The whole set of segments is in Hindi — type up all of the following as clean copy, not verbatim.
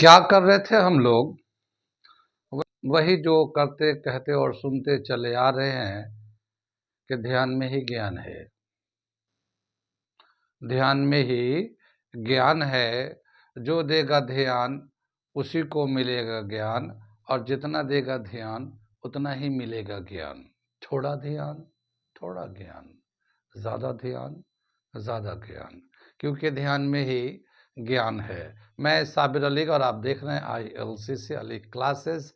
क्या कर रहे थे हम लोग? वही जो करते कहते और सुनते चले आ रहे हैं कि ध्यान में ही ज्ञान है। ध्यान में ही ज्ञान है। जो देगा ध्यान उसी को मिलेगा ज्ञान, और जितना देगा ध्यान उतना ही मिलेगा ज्ञान। थोड़ा ध्यान थोड़ा ज्ञान, ज़्यादा ध्यान ज़्यादा ज्ञान, क्योंकि ध्यान में ही ज्ञान है। मैं साबिर अली और आप देख रहे हैं ILCC अली क्लासेस,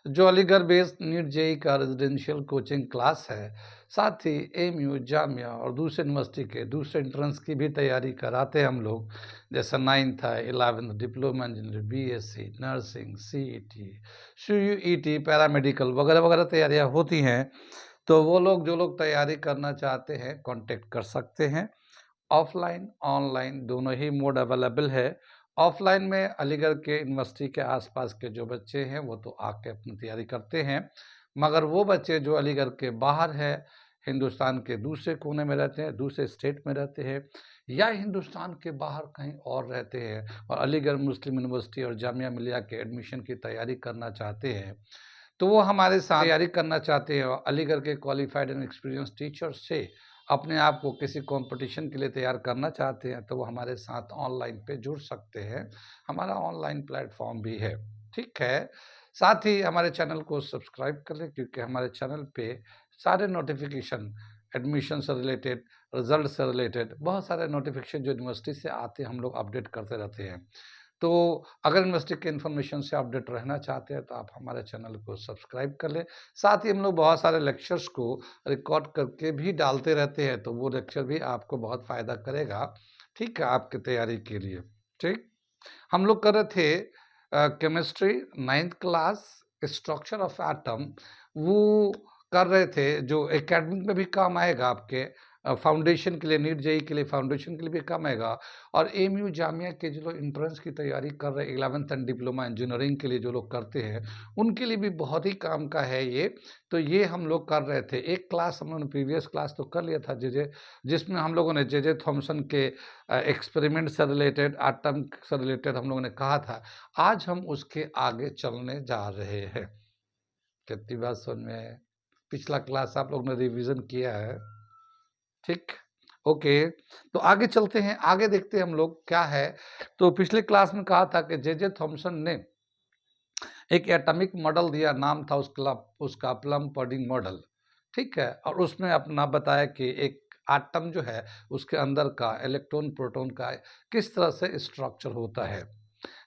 जो अलीगढ़ बेस्ड नीट जेई का रेजिडेंशियल कोचिंग क्लास है। साथ ही AMU, जामिया और दूसरे यूनिवर्सिटी के दूसरे एंट्रेंस की भी तैयारी कराते हैं हम लोग, जैसा 9th है, 11th diploma engineer, BSc nursing, CET, CUET, paramedical वगैरह वगैरह तैयारियां होती हैं। तो वो लोग जो लोग तैयारी करना चाहते हैं कांटेक्ट कर सकते हैं। ऑफलाइन ऑनलाइन दोनों ही मोड अवेलेबल है। ऑफलाइन में अलीगढ़ के यूनिवर्सिटी के आसपास के जो बच्चे हैं वो तो आके अपनी तैयारी करते हैं, मगर वो बच्चे जो अलीगढ़ के बाहर है, हिंदुस्तान के दूसरे कोने में रहते हैं, दूसरे स्टेट में रहते हैं, या हिंदुस्तान के बाहर कहीं और रहते हैं और अलीगढ़ मुस्लिम यूनिवर्सिटी और जामिया मिलिया के एडमिशन की तैयारी करना चाहते हैं, तो वो हमारे साथ तैयारी करना चाहते हैं और अलीगढ़ के क्वालिफाइड एंड एक्सपीरियंस टीचर से अपने आप को किसी कंपटीशन के लिए तैयार करना चाहते हैं, तो वो हमारे साथ ऑनलाइन पे जुड़ सकते हैं। हमारा ऑनलाइन प्लेटफॉर्म भी है, ठीक है। साथ ही हमारे चैनल को सब्सक्राइब कर लें, क्योंकि हमारे चैनल पे सारे नोटिफिकेशन, एडमिशन से रिलेटेड, रिजल्ट से रिलेटेड बहुत सारे नोटिफिकेशन जो यूनिवर्सिटी से आते हैं हम लोग अपडेट करते रहते हैं। तो अगर यूनिवर्सिटी के इन्फॉर्मेशन से अपडेट रहना चाहते हैं तो आप हमारे चैनल को सब्सक्राइब कर लें। साथ ही हम लोग बहुत सारे लेक्चर्स को रिकॉर्ड करके भी डालते रहते हैं, तो वो लेक्चर भी आपको बहुत फ़ायदा करेगा, ठीक है, आपकी तैयारी के लिए। ठीक, हम लोग कर रहे थे chemistry 9th class, structure of atom, वो कर रहे थे जो एकेडमिक में भी काम आएगा, आपके फाउंडेशन के लिए, नीट जेई के लिए फाउंडेशन के लिए भी काम आएगा, और AMU जामिया के जो लोग इंट्रेंस की तैयारी कर रहे हैं, 11th एंड डिप्लोमा इंजीनियरिंग के लिए जो लोग करते हैं, उनके लिए भी बहुत ही काम का है ये। तो ये हम लोग कर रहे थे। एक क्लास हम लोगों ने प्रीवियस क्लास तो कर लिया था जिसमें हम लोगों ने जे थॉमसन के एक्सपेरिमेंट से रिलेटेड, एटम से रिलेटेड हम लोगों ने कहा था। आज हम उसके आगे चलने जा रहे हैं। कितनी बात समझ में है? पिछला क्लास आप लोग ने रिवीजन किया है, ठीक, ओके। तो आगे चलते हैं, आगे देखते हैं हम लोग क्या है। तो पिछले क्लास में कहा था कि जे थॉमसन ने एक एटॉमिक मॉडल दिया, नाम था उसका प्लम पडिंग मॉडल, ठीक है, और उसमें अपना बताया कि एक एटम जो है उसके अंदर का इलेक्ट्रॉन प्रोटॉन का किस तरह से स्ट्रक्चर होता है।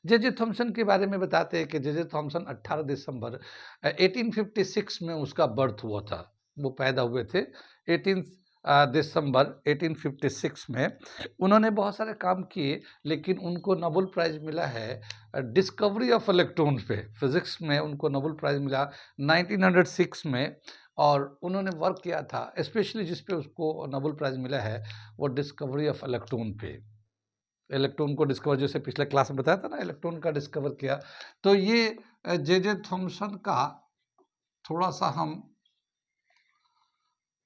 जे थॉमसन के बारे में बताते हैं कि जे थॉमसन 18 दिसंबर 1856 में उसका बर्थ हुआ था, वो पैदा हुए थे 18 दिसंबर 1856 में। उन्होंने बहुत सारे काम किए, लेकिन उनको नोबेल प्राइज मिला है डिस्कवरी ऑफ इलेक्ट्रॉन पे, फिजिक्स में उनको नोबेल प्राइज मिला 1906 में। और उन्होंने वर्क किया था स्पेशली, जिस पे उसको नोबेल प्राइज मिला है वो डिस्कवरी ऑफ इलेक्ट्रॉन पे। इलेक्ट्रॉन को डिस्कवर, जैसे पिछले क्लास में बताया था ना, इलेक्ट्रॉन का डिस्कवर किया। तो ये जे थॉमसन का थोड़ा सा हम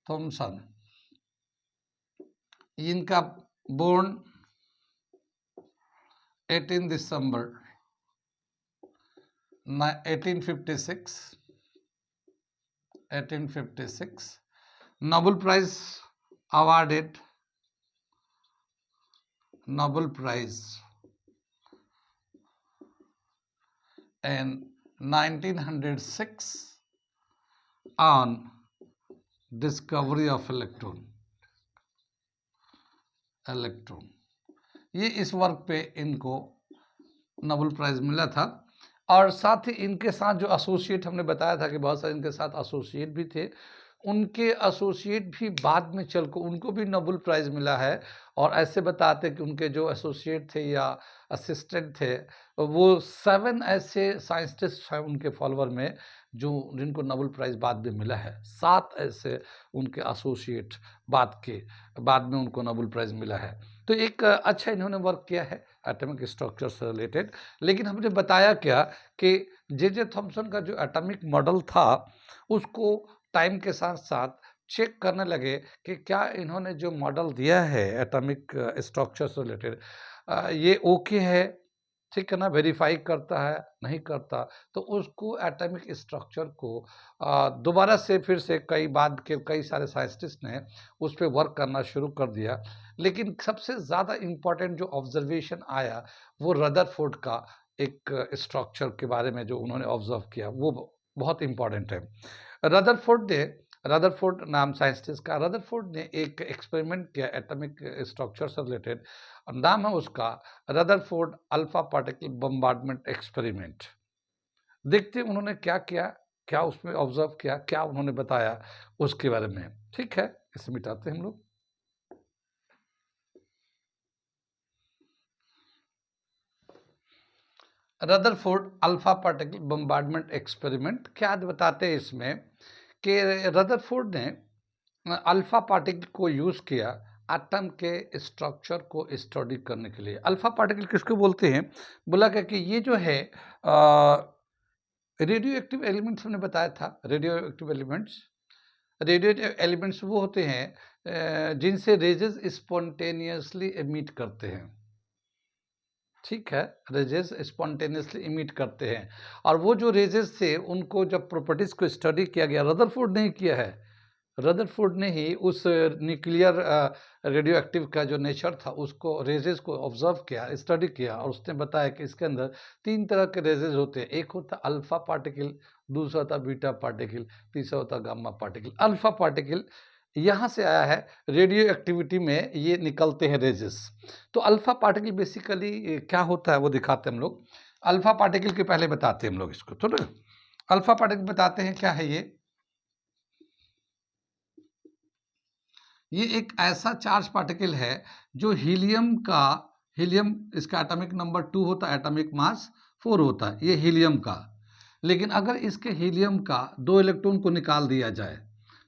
थॉमसन, इनका बोर्न 18 दिसंबर 1856, Nobel prize awarded, Nobel prize in 1906 on discovery of electron। ये इस वर्क पे इनको नोबेल प्राइज मिला था। और साथ ही इनके साथ जो एसोसिएट, हमने बताया था कि बहुत सारे इनके साथ एसोसिएट भी थे, उनके एसोसिएट भी बाद में चल को उनको भी नोबेल प्राइज मिला है। और ऐसे बताते कि उनके जो एसोसिएट थे या असिस्टेंट थे, वो 7 ऐसे साइंटिस्ट हैं उनके फॉलोअर में जो जिनको नोबेल प्राइज बाद में मिला है। 7 ऐसे उनके एसोसिएट बाद में उनको नोबेल प्राइज मिला है। तो एक अच्छा इन्होंने वर्क किया है एटॉमिक स्ट्रक्चर से रिलेटेड। लेकिन हमने बताया क्या कि जे थॉमसन का जो एटॉमिक मॉडल था उसको टाइम के साथ साथ चेक करने लगे कि क्या इन्होंने जो मॉडल दिया है एटॉमिक स्ट्रक्चर से रिलेटेड, ये ओके है, ठीक है ना, वेरीफाई करता है नहीं करता, तो उसको एटॉमिक स्ट्रक्चर को दोबारा से फिर से कई सारे साइंटिस्ट ने उस पर वर्क करना शुरू कर दिया। लेकिन सबसे ज़्यादा इम्पोर्टेंट जो ऑब्जर्वेशन आया वो रदरफोर्ड का एक स्ट्रक्चर के बारे में जो उन्होंने ऑब्जर्व किया वो बहुत इम्पोर्टेंट है। रदरफोर्ड नाम साइंटिस्ट का, रदरफोर्ड ने एक एक्सपेरिमेंट किया एटॉमिक स्ट्रक्चर से रिलेटेड, नाम है उसका Rutherford alpha particle bombardment experiment. देखते हैं उन्होंने क्या किया, क्या उसमें ऑब्जर्व किया, क्या उन्होंने बताया उसके बारे में। ठीक है, इसे मिटाते हैं हम लोग। Rutherford alpha particle bombardment experiment क्या बताते हैं इसमें कि रदरफोर्ड ने अल्फा पार्टिकल को यूज़ किया एटम के स्ट्रक्चर को स्टडी करने के लिए। अल्फा पार्टिकल किसको बोलते हैं, बोला क्या कि ये जो है रेडियो एक्टिव एलिमेंट्स हमने बताया था। रेडियो एक्टिव एलिमेंट्स वो होते हैं जिनसे रेजेस स्पॉन्टेनियसली एमिट करते हैं। ठीक है, रेजेस स्पॉन्टेनियसली इमिट करते हैं, और वो जो रेजेस थे उनको जब प्रॉपर्टीज को स्टडी किया गया, रदरफोर्ड ने ही किया है, रदरफोर्ड ने ही उस न्यूक्लियर रेडियो एक्टिव का जो नेचर था उसको रेजेस को ऑब्जर्व किया, स्टडी किया, और उसने बताया कि इसके अंदर 3 तरह के रेजेस होते हैं। एक होता अल्फा पार्टिकल, दूसरा होता बीटा पार्टिकल, तीसरा होता गामा पार्टिकल। अल्फा पार्टिकल यहाँ से आया है, रेडियो एक्टिविटी में ये निकलते हैं रेजेस। तो अल्फा पार्टिकल बेसिकली क्या होता है वो दिखाते हैं हम लोग। अल्फा पार्टिकल के पहले बताते हैं हम लोग इसको, तो ना अल्फा पार्टिकल बताते हैं क्या है ये एक ऐसा चार्ज पार्टिकल है जो हीलियम इसका एटॉमिक नंबर 2 होता है, एटॉमिक मास 4 होता है, ये हीलियम का। लेकिन अगर इसके हीलियम का 2 इलेक्ट्रॉन को निकाल दिया जाए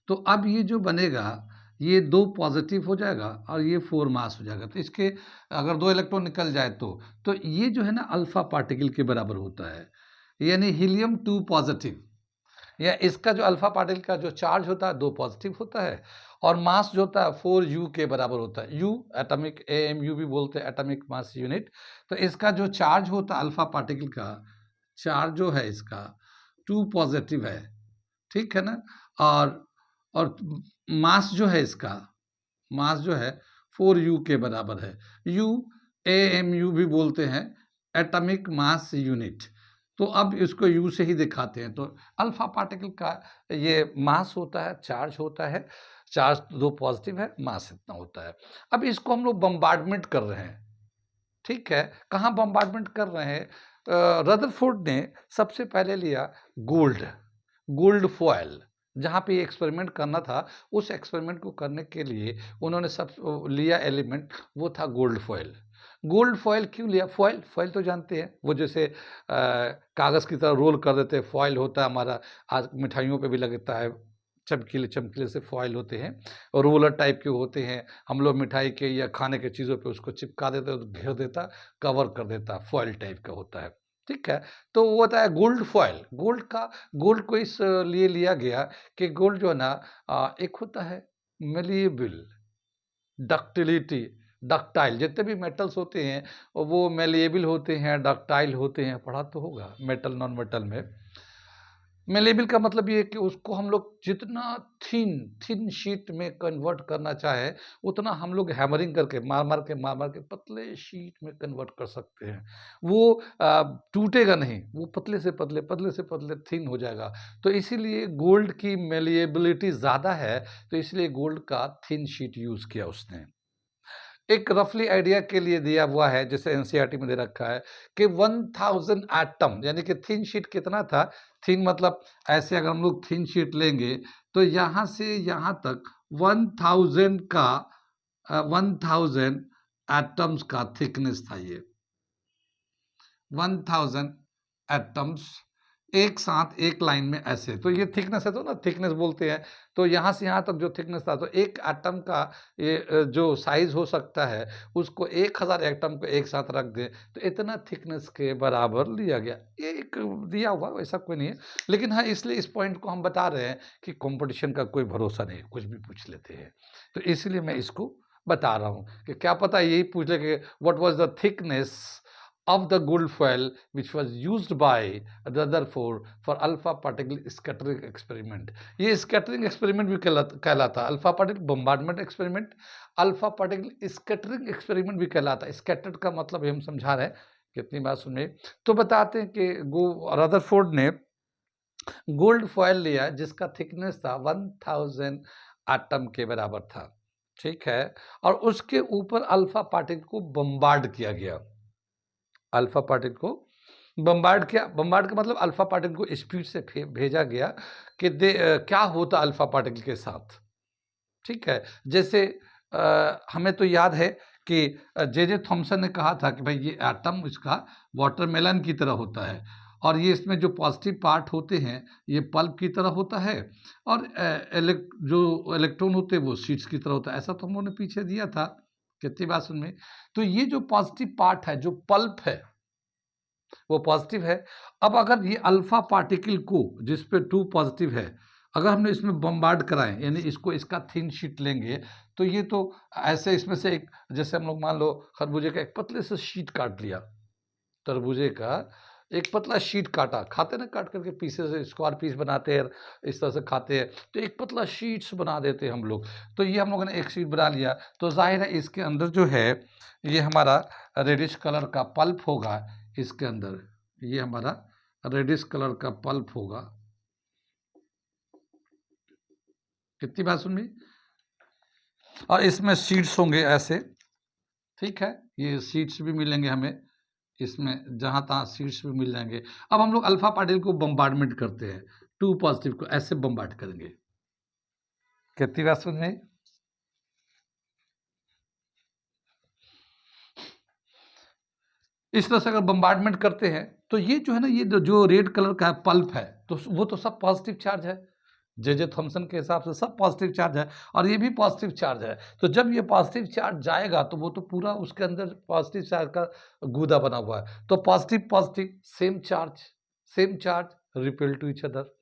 तो अब ये जो बनेगा ये 2 पॉजिटिव हो जाएगा और ये 4 मास हो जाएगा। तो इसके अगर 2 इलेक्ट्रॉन निकल जाए तो ये जो है ना अल्फा पार्टिकल के बराबर होता है, यानी हीलियम 2 पॉजिटिव, या इसका जो अल्फा पार्टिकल का जो चार्ज होता है 2 पॉजिटिव होता है, और मास जो होता है 4u के बराबर होता है। यू एटॉमिक AMU भी बोलते हैं, एटॉमिक मास यूनिट। तो इसका जो चार्ज होता है अल्फा पार्टिकल का चार्ज जो है इसका 2 पॉजिटिव है, ठीक है ना, और मास जो है इसका मास जो है 4u के बराबर है। यू AMU भी बोलते हैं, एटॉमिक मास यूनिट। तो अब इसको यू से ही दिखाते हैं। तो अल्फा पार्टिकल का ये मास होता है, चार्ज होता है, चार्ज 2 पॉजिटिव है, मास इतना होता है। अब इसको हम लोग बम्बार्डमेंट कर रहे हैं, ठीक है। कहाँ बम्बार्डमेंट कर रहे हैं, रदरफोर्ड ने सबसे पहले लिया गोल्ड फॉयल। जहाँ पे एक्सपेरिमेंट करना था, उस एक्सपेरिमेंट को करने के लिए उन्होंने सब लिया एलिमेंट, वो था गोल्ड फॉयल। गोल्ड फॉयल क्यों लिया, फॉयल तो जानते हैं, वो जैसे कागज़ की तरह रोल कर देते हैं, फॉयल होता है हमारा, आज मिठाइयों पे भी लगता है, चमकीले चमकीले से फॉयल होते हैं, और रोलर टाइप के होते हैं, हम लोग मिठाई के या खाने के चीज़ों पे उसको चिपका देते हैं, तो घेर देता, कवर कर देता, फॉयल टाइप का होता है, ठीक है। तो वो होता है गोल्ड फॉयल। गोल्ड को इस लिए लिया गया कि गोल्ड जो है ना एक होता है मेलिएबल, डक्टिलिटी, डक्टाइल, जितने भी मेटल्स होते हैं वो मेलिएबल होते हैं, डक्टाइल होते हैं, पढ़ा तो होगा मेटल नॉन मेटल में। मेलेबल का मतलब ये है कि उसको हम लोग जितना थिन शीट में कन्वर्ट करना चाहे उतना हम लोग हैमरिंग करके मार मार के पतले शीट में कन्वर्ट कर सकते हैं। वो टूटेगा नहीं, वो पतले से पतले थिन हो जाएगा। तो इसीलिए गोल्ड की मेलिएबिलिटी ज़्यादा है, तो इसलिए गोल्ड का थिन शीट यूज़ किया उसने। एक रफली आइडिया के लिए दिया हुआ है, जैसे एनसीईआरटी में दे रखा है कि 1000 एटम, यानी कि थिन शीट कितना था, थिन मतलब ऐसे अगर हम लोग थिन शीट लेंगे तो यहाँ से यहाँ तक 1000 का 1000 एटम्स का थिकनेस था। ये 1000 एटम्स एक साथ एक लाइन में ऐसे, तो ये थिकनेस है, तो ना थिकनेस बोलते हैं। तो यहाँ से यहाँ तक जो थिकनेस था, तो एक एटम का ये जो साइज हो सकता है उसको 1000 एटम को एक साथ रख दें तो इतना थिकनेस के बराबर लिया गया। ये एक दिया हुआ, वैसा कोई नहीं है, लेकिन हाँ इसलिए इस पॉइंट को हम बता रहे हैं कि कंपटीशन का कोई भरोसा नहीं, कुछ भी पूछ लेते हैं। तो इसलिए मैं इसको बता रहा हूँ कि क्या पता यही पूछ ले कि what was the thickness of the gold foil which was used by Rutherford for alpha particle scattering experiment. ये स्कैटरिंग एक्सपेरिमेंट भी कहलाता है, alpha particle bombardment experiment, alpha particle scattering experiment भी कहलाता है। स्कैटर्ड का मतलब हम समझा रहे हैं, कितनी बात सुनिए। तो बताते हैं कि रदरफोर्ड ने गोल्ड फॉयल लिया जिसका थिकनेस था 1000 एटम के बराबर था, ठीक है, और उसके ऊपर अल्फा पार्टिकल को बम्बार्ड किया गया। अल्फा पार्टिकल को बम्बार्ड किया, बम्बार्ड का मतलब अल्फा पार्टिकल को स्पीड से भेजा गया कि क्या होता अल्फा पार्टिकल के साथ, ठीक है। जैसे हमें तो याद है कि जे थॉमसन ने कहा था कि भाई ये एटम इसका वाटरमेलन की तरह होता है, और ये इसमें जो पॉजिटिव पार्ट होते हैं ये पल्प की तरह होता है, और जो इलेक्ट्रॉन होते हैं वो सीड्स की तरह होता है। ऐसा तो हम लोगों ने पीछे दिया था, कितनी बात सुन में। तो ये जो पॉजिटिव पार्ट है, जो पल्प है, वो पॉजिटिव है। अब अगर ये अल्फा पार्टिकल को, जिस पे 2 पॉजिटिव है, अगर हमने इसमें बम्बार्ड कराएं, यानी इसको इसका थिन शीट लेंगे, तो ये तो ऐसे इसमें से एक, जैसे हम लोग मान लो खरबूजे का एक पतले से शीट काट लिया, तरबूजे का एक पतला शीट काटा, खाते ना काट करके पीसेस, स्क्वायर पीस बनाते हैं, इस तरह से खाते हैं, तो एक पतला शीट्स बना देते हैं हम लोग। तो ये हम लोगों ने एक शीट बना लिया, तो जाहिर है इसके अंदर जो है ये हमारा रेडिश कलर का पल्प होगा, इसके अंदर ये हमारा रेडिश कलर का पल्प होगा। कितनी बात सुन ली। और इसमें सीड्स होंगे ऐसे, ठीक है, ये सीड्स भी मिलेंगे हमें इसमें, जहां तहां सीड्स भी मिल जाएंगे। अब हम लोग अल्फा पार्टिकल को बम्बार्डमेंट करते हैं, 2 पॉजिटिव को ऐसे बम्बार्ड करेंगे। कितनी बात समझ में। इस तरह से अगर बम्बार्डमेंट करते हैं तो ये जो है ना, ये जो रेड कलर का पल्प है, तो वो तो सब पॉजिटिव चार्ज है, जे थॉमसन के हिसाब से सब पॉजिटिव चार्ज है, और ये भी पॉजिटिव चार्ज है। तो जब ये पॉजिटिव चार्ज जाएगा तो वो तो पूरा उसके अंदर पॉजिटिव चार्ज का गूदा बना हुआ है, तो positive positive same charge repel to each other.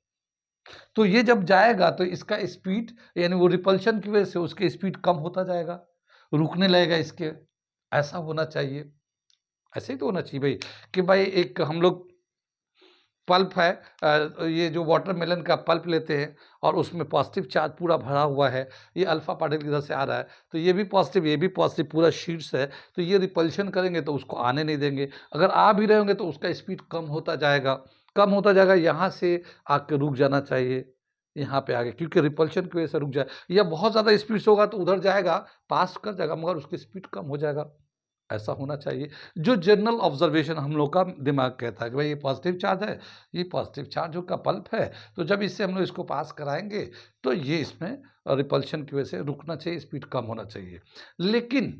तो ये जब जाएगा तो इसका स्पीड, यानी वो रिपल्शन की वजह से उसके स्पीड कम होता जाएगा, रुकने लगेगा इसके। ऐसा होना चाहिए, ऐसे ही तो होना चाहिए भाई, कि भाई एक हम लोग पल्प है, ये जो वाटरमेलन का पल्प लेते हैं और उसमें पॉजिटिव चार्ज पूरा भरा हुआ है, ये अल्फा पार्टिकल इधर से आ रहा है, तो ये भी पॉजिटिव पूरा शीट्स है, तो ये रिपल्शन करेंगे तो उसको आने नहीं देंगे। अगर आ भी रहे होंगे तो उसका स्पीड कम होता जाएगा, यहाँ से आके रुक जाना चाहिए, यहाँ पे आगे, क्योंकि रिपल्शन की वजह से रुक जाए, या बहुत ज़्यादा स्पीड से होगा तो उधर जाएगा, पास कर जाएगा, मगर उसकी स्पीड कम हो जाएगा। ऐसा होना चाहिए, जो जनरल ऑब्जर्वेशन हम लोग का दिमाग कहता है कि भाई ये पॉजिटिव चार्ज है, ये पॉजिटिव चार्ज का पल्प है, तो जब इससे हम लोग इसको पास कराएंगे तो ये इसमें रिपल्शन की वजह से रुकना चाहिए, स्पीड कम होना चाहिए। लेकिन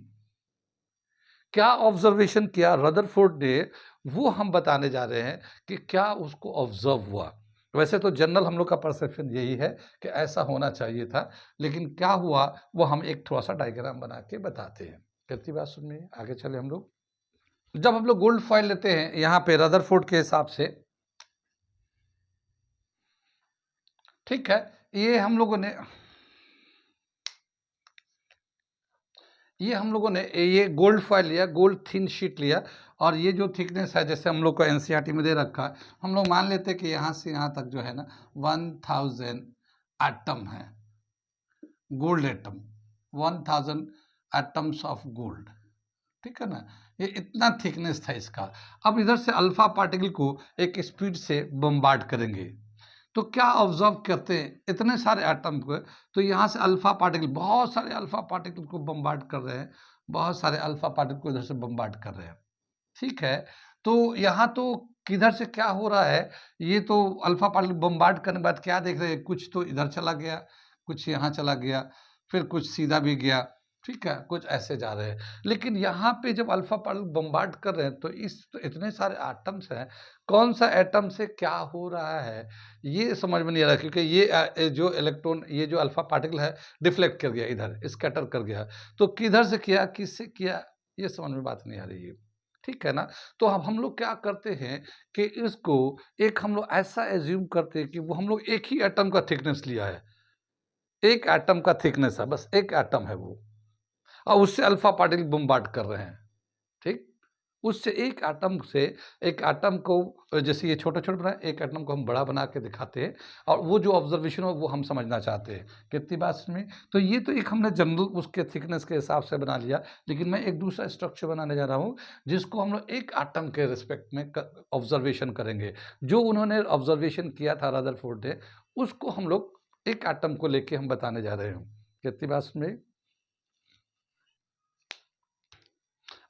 क्या ऑब्जर्वेशन किया रदरफोर्ड ने, वो हम बताने जा रहे हैं कि क्या उसको ऑब्जर्व हुआ। वैसे तो जनरल हम लोग का परसेप्शन यही है कि ऐसा होना चाहिए था, लेकिन क्या हुआ वो हम एक थोड़ा सा डायग्राम बना के बताते हैं। कितनी बात सुनिए, आगे चले हम लोग। जब हम लोग गोल्ड फॉइल लेते हैं यहाँ पे रदरफोर्ड के हिसाब से, ठीक है, ये हम लोगों ने ये गोल्ड फॉइल लिया, गोल्ड थिन शीट लिया, और ये जो थिकनेस है, जैसे हम लोग को एनसीईआरटी में दे रखा है, हम लोग मान लेते हैं कि यहाँ से यहाँ तक जो है ना 1000 एटम है, gold atom, 1000 atoms of gold, ठीक है ना, ये इतना थिकनेस था इसका। अब इधर से अल्फा पार्टिकल को एक स्पीड से बम्बार्ड करेंगे, तो क्या ऑब्जर्व करते हैं इतने सारे एटम को, तो यहाँ से अल्फा पार्टिकल, बहुत सारे अल्फा पार्टिकल को बम्बार्ड कर रहे हैं, बहुत सारे अल्फा पार्टिकल को इधर से बम्बार्ड कर रहे हैं, ठीक है। तो यहाँ तो किधर से क्या हो रहा है, ये तो अल्फा पार्टिकल बम्बार्ड करने के बाद क्या देख रहे हैं, कुछ तो इधर चला गया, कुछ यहाँ चला गया, फिर कुछ सीधा भी गया, ठीक है, कुछ ऐसे जा रहे हैं। लेकिन यहाँ पे जब अल्फा पार्टिकल बम्बार्ड कर रहे हैं तो इतने सारे एटम्स हैं, कौन सा एटम से क्या हो रहा है ये समझ में नहीं आ रहा, क्योंकि ये जो इलेक्ट्रॉन, ये जो अल्फा पार्टिकल है डिफ्लेक्ट कर गया, इधर स्कैटर कर गया, तो किधर से किया, किससे किया, ये समझ में बात नहीं आ रही है, ठीक है ना। तो अब हम लोग क्या करते हैं कि इसको एक हम लोग ऐसा एज्यूम करते हैं कि वो हम लोग एक ही एटम का थिकनेस लिया है, एक एटम का थिकनेस है, बस एक एटम है वो, और उससे अल्फा पार्टिकल बम्बार्ड कर रहे हैं, ठीक। उससे एक एटम को जैसे ये छोटा-छोटा बनाया, एक एटम को हम बड़ा बना के दिखाते हैं और वो जो ऑब्जर्वेशन हो वो हम समझना चाहते हैं। कितनी बात समझ में? तो ये तो एक हमने जनरल उसके थिकनेस के हिसाब से बना लिया, लेकिन मैं एक दूसरा स्ट्रक्चर बनाने जा रहा हूँ, जिसको हम लोग एक एटम के रिस्पेक्ट में क ऑब्जर्वेशन करेंगे। जो उन्होंने ऑब्जर्वेशन किया था रदरफोर्ड ने, उसको हम लोग एक एटम को लेके हम बताने जा रहे हैं। कितनी बात समझ में?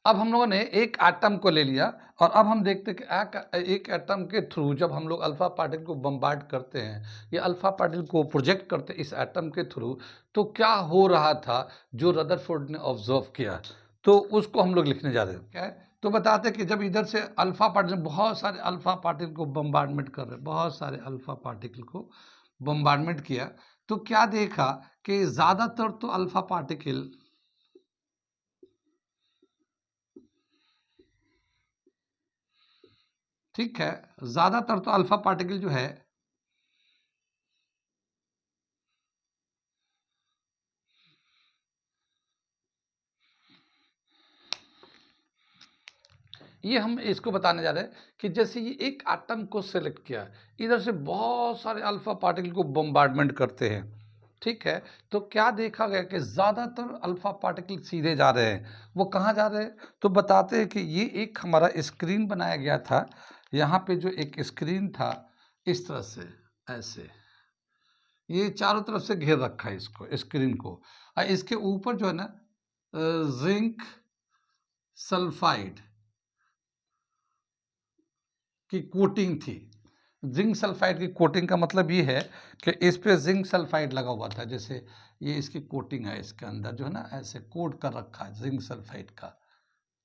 अब हम लोगों ने एक एटम को ले लिया और अब हम देखते हैं कि एक एटम के थ्रू जब हम लोग अल्फा पार्टिकल को बम्बार्ड करते हैं या अल्फा पार्टिकल को प्रोजेक्ट करते हैं इस एटम के थ्रू, तो क्या हो रहा था जो रदरफोर्ड ने ऑब्जर्व किया, तो उसको हम लोग लिखने जा रहे हैं। क्या है? तो बताते हैं कि जब इधर से अल्फा पार्टिकल, बहुत सारे अल्फा पार्टिकल को बम्बार्डमेंट कर रहे हैं, बहुत सारे अल्फा पार्टिकल को बम्बार्डमेंट किया, तो क्या देखा कि ज़्यादातर तो अल्फा पार्टिकल, ठीक है, ज़्यादातर तो अल्फा पार्टिकल जो है ये हम इसको बताने जा रहे हैं कि जैसे ये एक एटम को सेलेक्ट किया, इधर से बहुत सारे अल्फा पार्टिकल को बम्बार्डमेंट करते हैं, ठीक है, तो क्या देखा गया कि ज़्यादातर अल्फा पार्टिकल सीधे जा रहे हैं। वो कहाँ जा रहे हैं? तो बताते हैं कि ये एक हमारा स्क्रीन बनाया गया था, यहाँ पे जो एक स्क्रीन था इस तरह से, ऐसे ये चारों तरफ से घेर रखा है इसको, स्क्रीन को, और इसके ऊपर जो है ना जिंक सल्फाइड की कोटिंग थी। जिंक सल्फाइड की कोटिंग का मतलब ये है कि इस पे जिंक सल्फाइड लगा हुआ था, जैसे ये इसकी कोटिंग है, इसके अंदर जो है ना ऐसे कोट कर रखा है जिंक सल्फाइड का,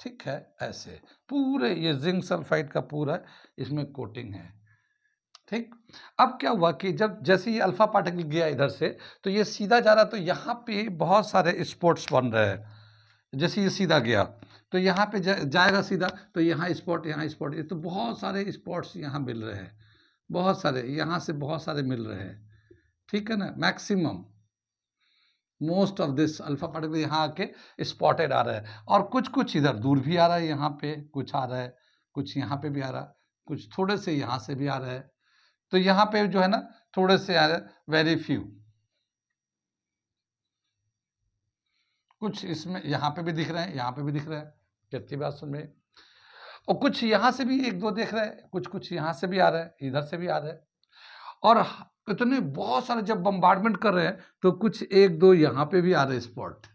ठीक है, ऐसे पूरे ये जिंक सल्फाइड का पूरा इसमें कोटिंग है, ठीक। अब क्या हुआ कि जब जैसे ये अल्फा पार्टिकल गया इधर से, तो ये सीधा जा रहा, तो यहाँ पे बहुत सारे स्पॉट्स बन रहे हैं। जैसे ये सीधा गया तो यहाँ पे जाएगा सीधा, तो यहाँ स्पॉट, यहाँ स्पॉट, ये तो बहुत सारे स्पॉट्स यहाँ मिल रहे हैं, बहुत सारे यहाँ से बहुत सारे मिल रहे हैं, ठीक है ना। Maximum most of this alpha particle यहाँ आके स्पॉटेड आ रहा है, और कुछ कुछ इधर दूर भी आ रहा है, यहाँ पे कुछ आ रहा है, कुछ यहाँ पे भी आ रहा है, कुछ थोड़े से यहाँ से भी आ रहा है, तो यहाँ पे जो है ना थोड़े से आ रहे हैं, वेरी फ्यू, कुछ इसमें यहाँ पे भी दिख रहे हैं, यहाँ पे भी दिख रहे हैं। कितनी बात सुन में, और कुछ यहाँ से भी एक दो देख रहे हैं, कुछ कुछ यहाँ से भी आ रहा है, इधर से भी आ रहा है, और इतने बहुत सारे जब बम्बार्डमेंट कर रहे हैं तो कुछ एक दो यहाँ पे भी आ रहे स्पॉट।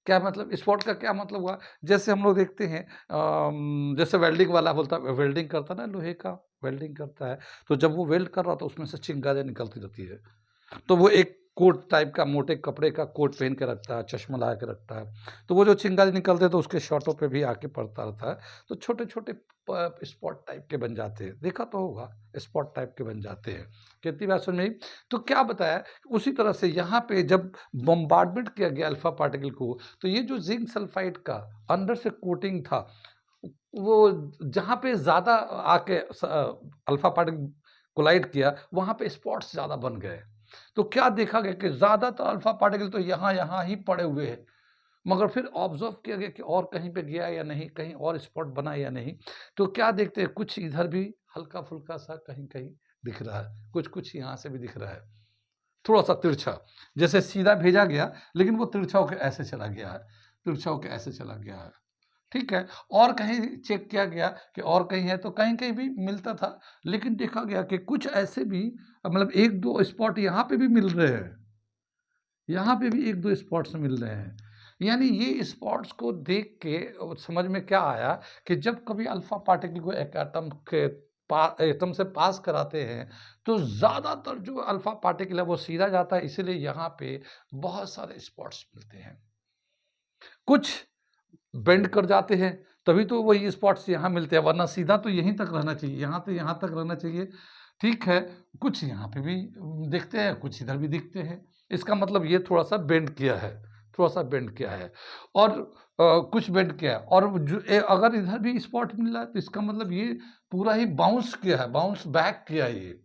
क्या मतलब स्पॉट का क्या मतलब हुआ? जैसे हम लोग देखते हैं जैसे वेल्डिंग वाला बोलता है, वेल्डिंग करता है ना, लोहे का वेल्डिंग करता है, तो जब वो वेल्ड कर रहा था उसमें से चिंगारियाँ निकलती रहती है, तो वो एक कोट टाइप का मोटे कपड़े का कोट पहन के रखता है, चश्मा लगा के रखता है, तो वो जो चिंगारी निकलते हैं तो उसके शर्टों पे भी आके पड़ता रहता है, तो छोटे-छोटे स्पॉट टाइप के बन जाते हैं, देखा तो होगा, स्पॉट टाइप के बन जाते हैं। कितनी बात समझ में आई? तो क्या बताया, उसी तरह से यहाँ पे जब बम्बार्डमेंट किया गया अल्फा पार्टिकल को, तो ये जो जिंक सल्फाइड का अंदर से कोटिंग था, वो जहाँ पे ज़्यादा आके अल्फा पार्टिकल कोलाइड किया, वहाँ पे स्पॉट्स ज़्यादा बन गए। तो क्या देखा गया कि ज़्यादातर अल्फा पार्टिकल तो यहाँ-यहाँ ही पड़े हुए हैं, मगर फिर ऑब्ज़र्व किया गया कि और कहीं पे गया या नहीं, कहीं और स्पॉट बना या नहीं। तो क्या देखते हैं, कुछ इधर भी हल्का-फुल्का सा कहीं-कहीं दिख रहा है, कुछ-कुछ यहाँ से भी दिख रहा है, थोड़ा-सा तिरछा, जैसे सीधा भेजा गया, लेकिन वो तिरछा होके ऐसे चला गया है, तिरछा होके ऐसे चला गया है। ठीक है, और कहीं चेक किया गया कि और कहीं है, तो कहीं-कहीं भी मिलता था, लेकिन देखा गया कि कुछ ऐसे भी मतलब 1-2 स्पॉट यहाँ पे भी मिल रहे हैं, यहाँ पे भी 1-2 स्पॉट्स मिल रहे हैं। यानी ये स्पॉट्स को देख के समझ में क्या आया कि जब कभी अल्फा पार्टिकल को एक एटम से पास कराते हैं, तो ज़्यादातर जो अल्फा पार्टिकल है वो सीधा जाता है, इसीलिए यहाँ पे बहुत सारे स्पॉट्स मिलते हैं। कुछ बेंड कर जाते हैं, तभी तो वही स्पॉट्स यहाँ मिलते हैं, वरना सीधा तो यहीं तक रहना चाहिए, यहाँ से यहाँ तक रहना चाहिए, ठीक है। कुछ यहाँ पे भी दिखते हैं, कुछ इधर भी दिखते हैं, इसका मतलब ये थोड़ा-सा बेंड किया है, थोड़ा-सा बेंड किया है, और कुछ बेंड किया है, और जो अगर इधर भी स्पॉट मिल रहा है, तो इसका मतलब ये पूरा ही बाउंस किया है, बाउंस बैक किया है ये।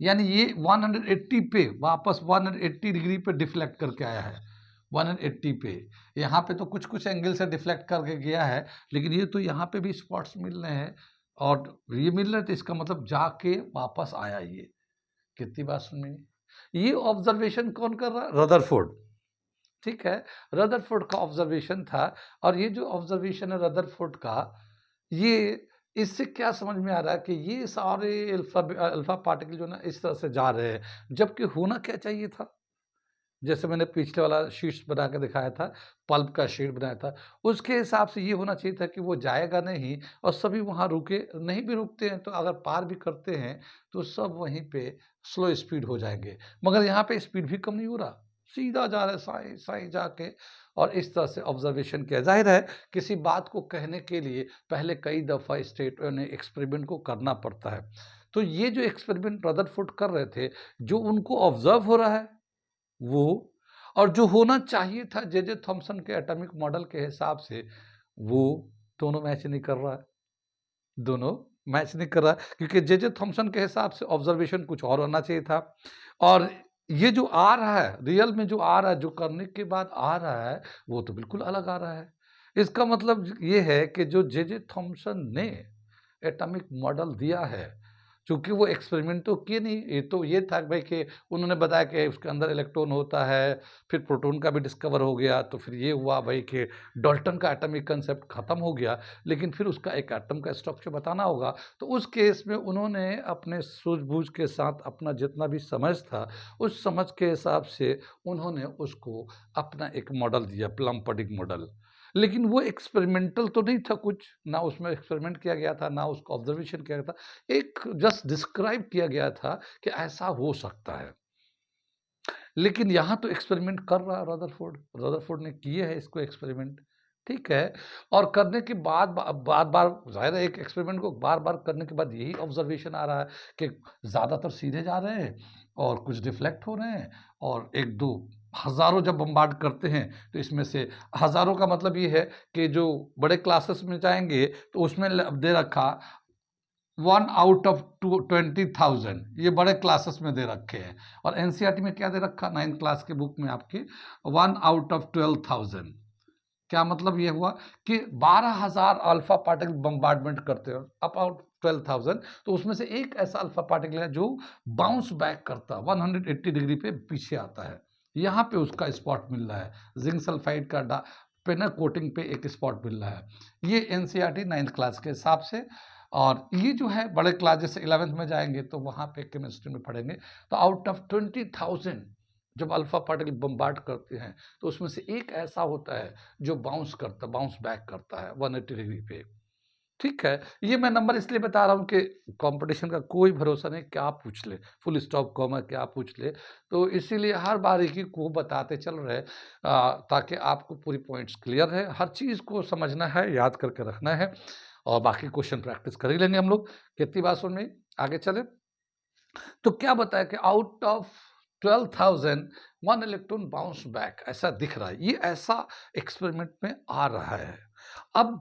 यानी ये 180 पे वापस 180 डिग्री पे डिफ्लेक्ट करके आया है, 180 पे। यहाँ पे तो कुछ कुछ एंगल से डिफ्लेक्ट करके गया है, लेकिन ये तो यहाँ पे भी स्पॉट्स मिल रहे हैं और ये मिल रहे थे, इसका मतलब जाके वापस आया ये। कितनी बात सुनी? ये ऑब्जर्वेशन कौन कर रहा है? रदरफोर्ड। ठीक है, रदरफोर्ड का ऑब्जर्वेशन था। और ये जो ऑब्जर्वेशन है रदरफोर्ड का, ये इससे क्या समझ में आ रहा है कि ये सारे अल्फा पार्टिकल जो ना इस तरह से जा रहे हैं, जबकि होना क्या चाहिए था? जैसे मैंने पिछले वाला शीट्स बना के दिखाया था, पल्प का शीट बनाया था, उसके हिसाब से ये होना चाहिए था कि वो जाएगा नहीं और सभी वहाँ रुके, नहीं भी रुकते हैं तो अगर पार भी करते हैं तो सब वहीं पे स्लो स्पीड हो जाएंगे। मगर यहाँ पे स्पीड भी कम नहीं हो रहा, सीधा जा रहा है साई साई जाके। और इस तरह से ऑब्जर्वेशन किया। जाहिर है किसी बात को कहने के लिए पहले कई दफ़ा स्टेट ने एक्सपेरिमेंट को करना पड़ता है। तो ये जो एक्सपेरिमेंट रदरफोर्ड कर रहे थे, जो उनको ऑब्जर्व हो रहा है वो, और जो होना चाहिए था जे थॉमसन के एटॉमिक मॉडल के हिसाब से, वो दोनों मैच नहीं कर रहा है। दोनों मैच नहीं कर रहा है क्योंकि जे थॉमसन के हिसाब से ऑब्जर्वेशन कुछ और होना चाहिए था, और ये जो आ रहा है रियल में, जो आ रहा है, जो करने के बाद आ रहा है, वो तो बिल्कुल अलग आ रहा है। इसका मतलब ये है कि जो जे थॉमसन ने एटॉमिक मॉडल दिया है, चूँकि वो एक्सपेरिमेंट तो किए नहीं, ये तो ये था भाई कि उन्होंने बताया कि उसके अंदर इलेक्ट्रॉन होता है, फिर प्रोटॉन का भी डिस्कवर हो गया, तो फिर ये हुआ भाई कि डाल्टन का एटॉमिक कांसेप्ट खत्म हो गया, लेकिन फिर उसका एक एटम का स्ट्रक्चर बताना होगा। तो उस केस में उन्होंने अपने सूझबूझ के साथ अपना जितना भी समझ था, उस समझ के हिसाब से उन्होंने उसको अपना एक मॉडल दिया, प्लम पुडिंग मॉडल। लेकिन वो एक्सपेरिमेंटल तो नहीं था कुछ, ना उसमें एक्सपेरिमेंट किया गया था, ना उसका ऑब्जर्वेशन किया गया था, एक जस्ट डिस्क्राइब किया गया था कि ऐसा हो सकता है। लेकिन यहाँ तो एक्सपेरिमेंट कर रहा है रदरफोर्ड, रदरफोर्ड ने किए है इसको एक्सपेरिमेंट, ठीक है। और करने के बाद बार-बार, ज़ाहिर है एक एक्सपेरिमेंट को बार-बार करने के बाद यही ऑब्जर्वेशन आ रहा है कि ज़्यादातर सीधे जा रहे हैं और कुछ डिफ्लेक्ट हो रहे हैं, और 1-2 हज़ारों जब बम्बार्ड करते हैं तो इसमें से हज़ारों का मतलब ये है कि जो बड़े क्लासेस में जाएँगे तो उसमें दे रखा 1 आउट ऑफ 20,000, ये बड़े क्लासेस में दे रखे हैं। और एनसीईआरटी में क्या दे रखा 9th क्लास के बुक में आपके 1 आउट ऑफ 12,000। क्या मतलब ये हुआ कि 12,000 अल्फा पार्टिकल बम्बार्डमेंट करते हो अबाउट 12,000, तो उसमें से एक ऐसा अल्फा पार्टिकल है जो बाउंस बैक करता है 180 डिग्री पे पीछे आता है। यहाँ पे उसका स्पॉट मिल रहा है, जिंक सल्फाइड का पेनर कोटिंग पे एक स्पॉट मिल रहा है। ये एनसीईआरटी 9th क्लास के हिसाब से। और ये जो है बड़े क्लास जैसे 11th में जाएंगे तो वहाँ पे केमिस्ट्री में पढ़ेंगे, तो आउट ऑफ 20,000 जब अल्फा पार्टिकल बम्बार्ड करते हैं तो उसमें से एक ऐसा होता है जो बाउंस बैक करता है 180 डिग्री पे। ठीक है, ये मैं नंबर इसलिए बता रहा हूँ कि कंपटीशन का कोई भरोसा नहीं, क्या पूछ ले, फुल स्टॉप कॉमा क्या पूछ ले, तो इसीलिए हर बारीकी को बताते चल रहे हैं, ताकि आपको पूरी पॉइंट्स क्लियर है, हर चीज़ को समझना है, याद करके रखना है, और बाकी क्वेश्चन प्रैक्टिस कर ही लेंगे हम लोग। कितनी बात सुन में आगे चले, तो क्या बताया कि out of 12,000 1 electron bounce back, ऐसा दिख रहा है, ये ऐसा एक्सपेरिमेंट में आ रहा है। अब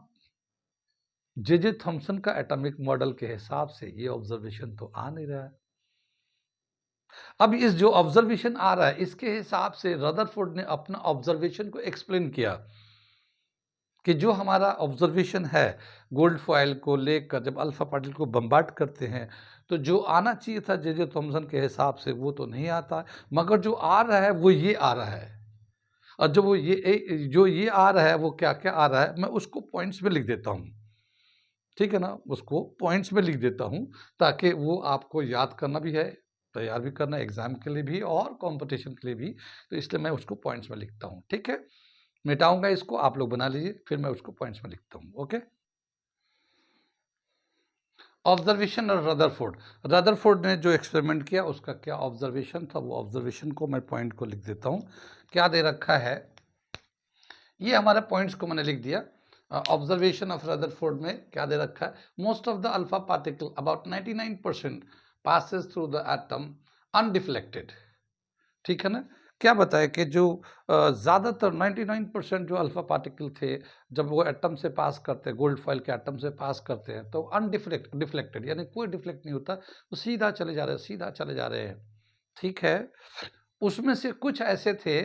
जे थॉमसन का एटॉमिक मॉडल के हिसाब से ये ऑब्जर्वेशन तो आ नहीं रहा है। अब इस जो ऑब्जर्वेशन आ रहा है इसके हिसाब से रदरफोर्ड ने अपना ऑब्जर्वेशन को एक्सप्लेन किया कि जो हमारा ऑब्जर्वेशन है गोल्ड फॉयल को लेकर जब अल्फा पार्टिकल को बम्बार्ड करते हैं, तो जो आना चाहिए था जे थॉमसन के हिसाब से वो तो नहीं आता, मगर जो आ रहा है वो ये आ रहा है। और जो ये आ रहा है वो क्या क्या आ रहा है, मैं उसको पॉइंट्स में लिख देता हूँ, ठीक है ना, उसको पॉइंट्स में लिख देता हूँ ताकि वो आपको याद करना भी है, तैयार भी करना है एग्जाम के लिए भी और कंपटीशन के लिए भी, तो इसलिए मैं उसको पॉइंट्स में लिखता हूँ, ठीक है। मिटाऊंगा इसको, आप लोग बना लीजिए, फिर मैं उसको पॉइंट्स में लिखता हूँ, ओके। ऑब्जर्वेशन और रदरफोर्ड, रदरफोर्ड ने जो एक्सपेरिमेंट किया उसका क्या ऑब्जर्वेशन था, वो ऑब्जर्वेशन को मैं पॉइंट को लिख देता हूँ। क्या दे रखा है, ये हमारे पॉइंट्स को मैंने लिख दिया। ऑब्जर्वेशन ऑफ रदरफोर्ड में क्या दे रखा है, most of the alpha particle about 99% passes through the atom undeflected, ठीक है ना। क्या बताया कि जो ज़्यादातर 99% जो अल्फा पार्टिकल थे जब वो एटम से पास करते हैं, गोल्ड फॉइल के एटम से पास करते हैं, तो डिफ्लेक्टेड यानी कोई डिफ्लेक्ट नहीं होता, वो सीधा चले जा रहे हैं, सीधा चले जा रहे हैं, ठीक है। उसमें से कुछ ऐसे थे